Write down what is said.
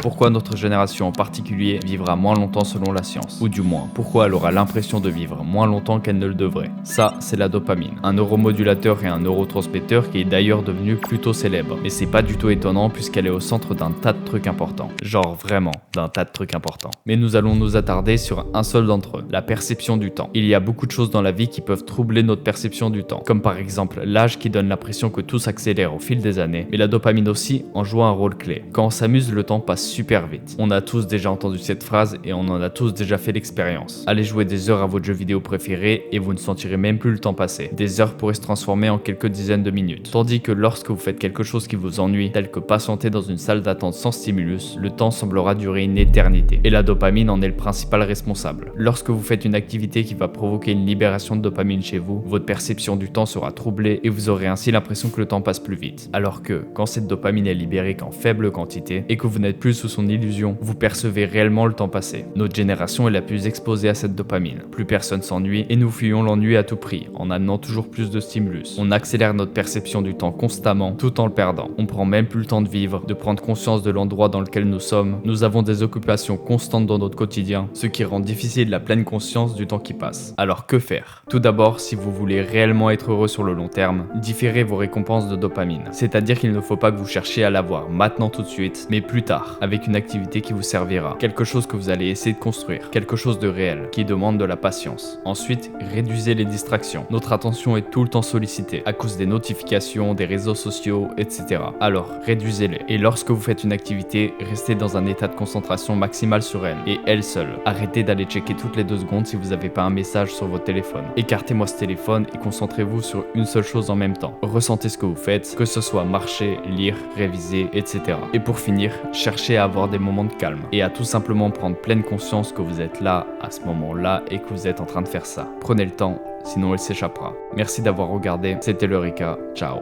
Pourquoi notre génération en particulier vivra moins longtemps selon la science? Ou du moins, pourquoi elle aura l'impression de vivre moins longtemps qu'elle ne le devrait? Ça, c'est la dopamine, un neuromodulateur et un neurotransmetteur qui est d'ailleurs devenu plutôt célèbre. Mais c'est pas du tout étonnant puisqu'elle est au centre d'un tas de trucs importants. Genre vraiment, d'un tas de trucs importants. Mais nous allons nous attarder sur un seul d'entre eux, la perception du temps. Il y a beaucoup de choses dans la vie qui peuvent troubler notre perception du temps, comme par exemple l'âge qui donne l'impression que tout s'accélère au fil des années, mais la dopamine aussi en joue un rôle clé. Quand on s'amuse, le temps passe super vite. On a tous déjà entendu cette phrase et on en a tous déjà fait l'expérience. Allez jouer des heures à votre jeu vidéo préféré et vous ne sentirez même plus le temps passer. Des heures pourraient se transformer en quelques dizaines de minutes. Tandis que lorsque vous faites quelque chose qui vous ennuie, tel que patienter dans une salle d'attente sans stimulus, le temps semblera durer une éternité. Et la dopamine en est le principal responsable. Lorsque vous faites une activité qui va provoquer une libération de dopamine chez vous, votre perception du temps sera troublée et vous aurez ainsi l'impression que le temps passe plus vite. Alors que, quand cette dopamine est libérée qu'en faible quantité et que vous n'êtes plus sous son illusion, vous percevez réellement le temps passer. Notre génération est la plus exposée à cette dopamine. Plus personne s'ennuie et nous fuyons l'ennui à tout prix, en amenant toujours plus de stimulus. On accélère notre perception du temps constamment, tout en le perdant. On prend même plus le temps de vivre, de prendre conscience de l'endroit dans lequel nous sommes. Nous avons des occupations constantes dans notre quotidien, ce qui rend difficile la pleine conscience du temps qui passe. Alors que faire? Tout d'abord, si vous voulez réellement être heureux sur le long terme, différez vos récompenses de dopamine. C'est-à-dire qu'il ne faut pas que vous cherchiez à l'avoir maintenant tout de suite, mais plus tard, avec une activité qui vous servira. Quelque chose que vous allez essayer de construire. Quelque chose de réel, qui demande de la patience. Ensuite, réduisez les distractions. Notre attention est tout le temps sollicitée, à cause des notifications, des réseaux sociaux, etc. Alors, réduisez-les. Et lorsque vous faites une activité, restez dans un état de concentration maximale sur elle, et elle seule. Arrêtez d'aller checker toutes les 2 secondes si vous n'avez pas un message sur votre téléphone. Écartez-moi ce téléphone et concentrez-vous sur une seule chose en même temps. Ressentez ce que vous faites, que ce soit marcher, lire, réviser, etc. Et pour finir, cherchez à avoir des moments de calme et à tout simplement prendre pleine conscience que vous êtes là, à ce moment-là, et que vous êtes en train de faire ça. Prenez le temps, sinon elle s'échappera. Merci d'avoir regardé, c'était l'Eureka, ciao.